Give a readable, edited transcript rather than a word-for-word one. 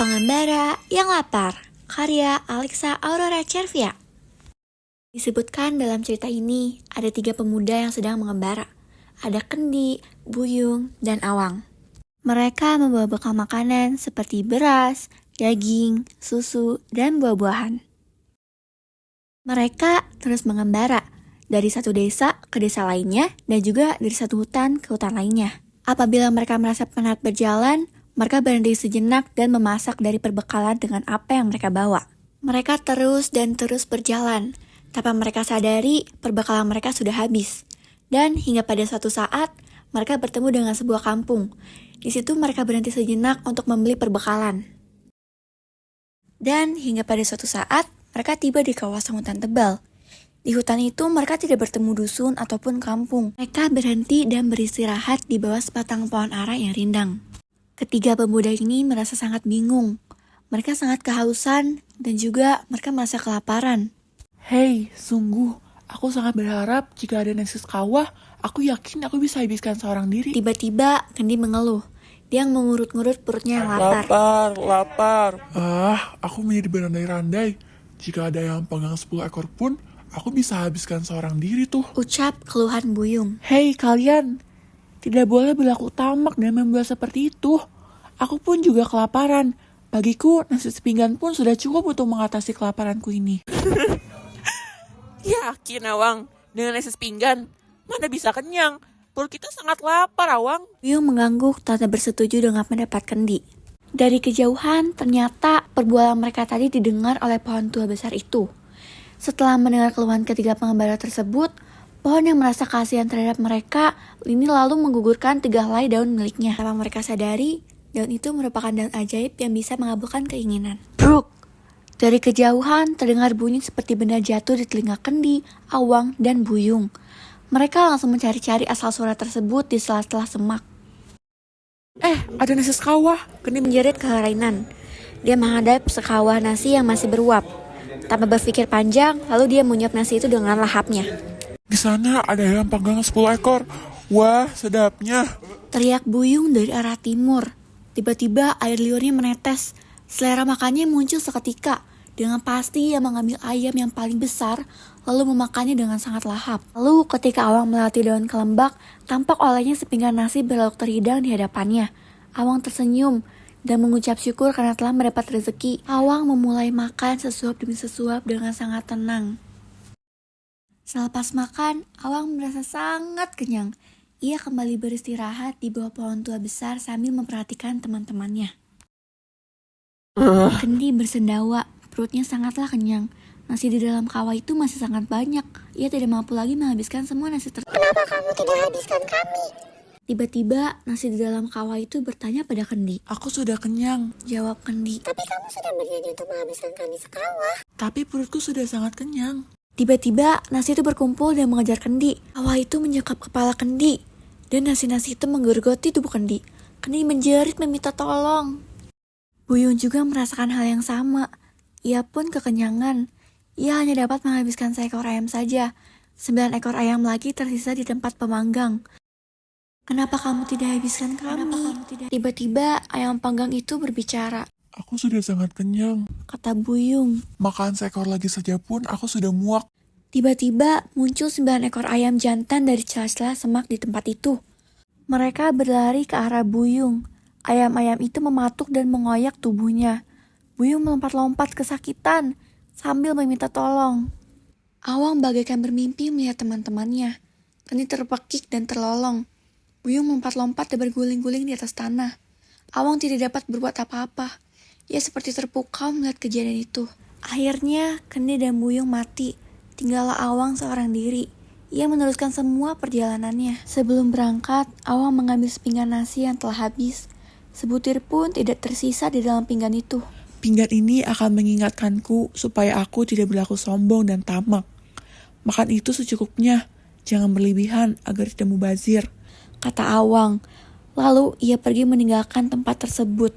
Pengembara yang Lapar, karya Alexa Aurora Cervia. Disebutkan dalam cerita ini, ada 3 pemuda yang sedang mengembara. Ada Kendi, Buyung, dan Awang. Mereka membawa bekal makanan seperti beras, daging, susu, dan buah-buahan. Mereka terus mengembara dari satu desa ke desa lainnya dan juga dari satu hutan ke hutan lainnya. Apabila mereka merasa penat berjalan, mereka berhenti sejenak dan memasak dari perbekalan dengan apa yang mereka bawa. Mereka terus dan terus berjalan. Tanpa mereka sadari, perbekalan mereka sudah habis. Dan hingga pada suatu saat, mereka bertemu dengan sebuah kampung. Di situ mereka berhenti sejenak untuk membeli perbekalan. Dan hingga pada suatu saat, mereka tiba di kawasan hutan tebal. Di hutan itu mereka tidak bertemu dusun ataupun kampung. Mereka berhenti dan beristirahat di bawah sebatang pohon ara yang rindang. Ketiga pemuda ini merasa sangat bingung. Mereka sangat kehausan dan juga mereka merasa kelaparan. Hei, sungguh, aku sangat berharap jika ada nasi kawah, aku yakin aku bisa habiskan seorang diri. Tiba-tiba Kendi mengeluh. Dia mengurut-ngurut perutnya yang lapar. Lapar. Aku menjadi berandai-randai. Jika ada yang panggang 10 ekor pun, aku bisa habiskan seorang diri tuh. Ucap keluhan Buyung. Hei kalian, tidak boleh berlaku tamak dan membuat seperti itu. Aku pun juga kelaparan. Bagiku, nasi sepinggan pun sudah cukup untuk mengatasi kelaparanku ini. Yakin, Awang? Dengan nasi sepinggan? Mana bisa kenyang? Perut kita sangat lapar, Awang. Buyung mengangguk tak bersetuju dengan pendapat Kendi. Dari kejauhan, ternyata perbualan mereka tadi didengar oleh pohon tua besar itu. Setelah mendengar keluhan ketiga pengembara tersebut, pohon yang merasa kasihan terhadap mereka ini lalu menggugurkan 3 helai daun miliknya. Tanpa mereka sadari, daun itu merupakan daun ajaib yang bisa mengabulkan keinginan. Bruk! Dari kejauhan terdengar bunyi seperti benda jatuh di telinga Kendi, Awang, dan Buyung. Mereka langsung mencari-cari asal suara tersebut di sela-sela semak. Ada nasi kawah. Kendi menjerit keherainan. Dia menghadap sekawah nasi yang masih beruap. Tanpa berpikir panjang, lalu dia menyuap nasi itu dengan lahapnya. Di sana ada ayam panggang 10 ekor. Wah, sedapnya. Teriak Buyung dari arah timur. Tiba-tiba air liurnya menetes. Selera makannya muncul seketika. Dengan pasti ia mengambil ayam yang paling besar, lalu memakannya dengan sangat lahap. Lalu ketika Awang melewati daun kelembak, tampak olehnya sepinggan nasi berlauk terhidang di hadapannya. Awang tersenyum dan mengucap syukur karena telah mendapat rezeki. Awang memulai makan sesuap demi sesuap dengan sangat tenang. Selepas makan, Awang merasa sangat kenyang. Ia kembali beristirahat di bawah pohon tua besar sambil memperhatikan teman-temannya. Kendi bersendawa, perutnya sangatlah kenyang. Nasi di dalam kawah itu masih sangat banyak. Ia tidak mampu lagi menghabiskan semua nasi tersebut. Kenapa kamu tidak habiskan kami? Tiba-tiba nasi di dalam kawah itu bertanya pada Kendi. Aku sudah kenyang, Jawab Kendi. Tapi kamu sudah berjanji untuk menghabiskan kami sekawah. tapi perutku sudah sangat kenyang. Tiba-tiba nasi itu berkumpul dan mengejar Kendi. Kawah itu menyekap kepala Kendi. Dan nasi-nasi itu menggerogoti tubuh Kendi. Kendi menjerit meminta tolong. Buyung juga merasakan hal yang sama. Ia pun kekenyangan. Ia hanya dapat menghabiskan seekor ayam saja. 9 ekor ayam lagi tersisa di tempat pemanggang. Kenapa kamu tidak habiskan kami? Tiba-tiba ayam panggang itu berbicara. Aku sudah sangat kenyang. Kata Buyung. Makan seekor lagi saja pun aku sudah muak. Tiba-tiba muncul 9 ekor ayam jantan dari celah-celah semak di tempat itu. Mereka berlari ke arah Buyung. Ayam-ayam itu mematuk dan mengoyak tubuhnya. Buyung melompat-lompat kesakitan sambil meminta tolong. Awang bagaikan bermimpi melihat teman-temannya. Kendi terpekik dan terlolong. Buyung melompat-lompat dan berguling-guling di atas tanah. Awang tidak dapat berbuat apa-apa. Ia seperti terpukau melihat kejadian itu. Akhirnya Kendi dan Buyung mati. Tinggallah Awang seorang diri. Ia meneruskan semua perjalanannya. Sebelum berangkat, Awang mengambil sepinggan nasi yang telah habis. Sebutir pun tidak tersisa di dalam pinggan itu. Pinggan ini akan mengingatkanku supaya aku tidak berlaku sombong dan tamak. Makan itu secukupnya, jangan berlebihan agar tidak mubazir. Kata Awang. Lalu ia pergi meninggalkan tempat tersebut.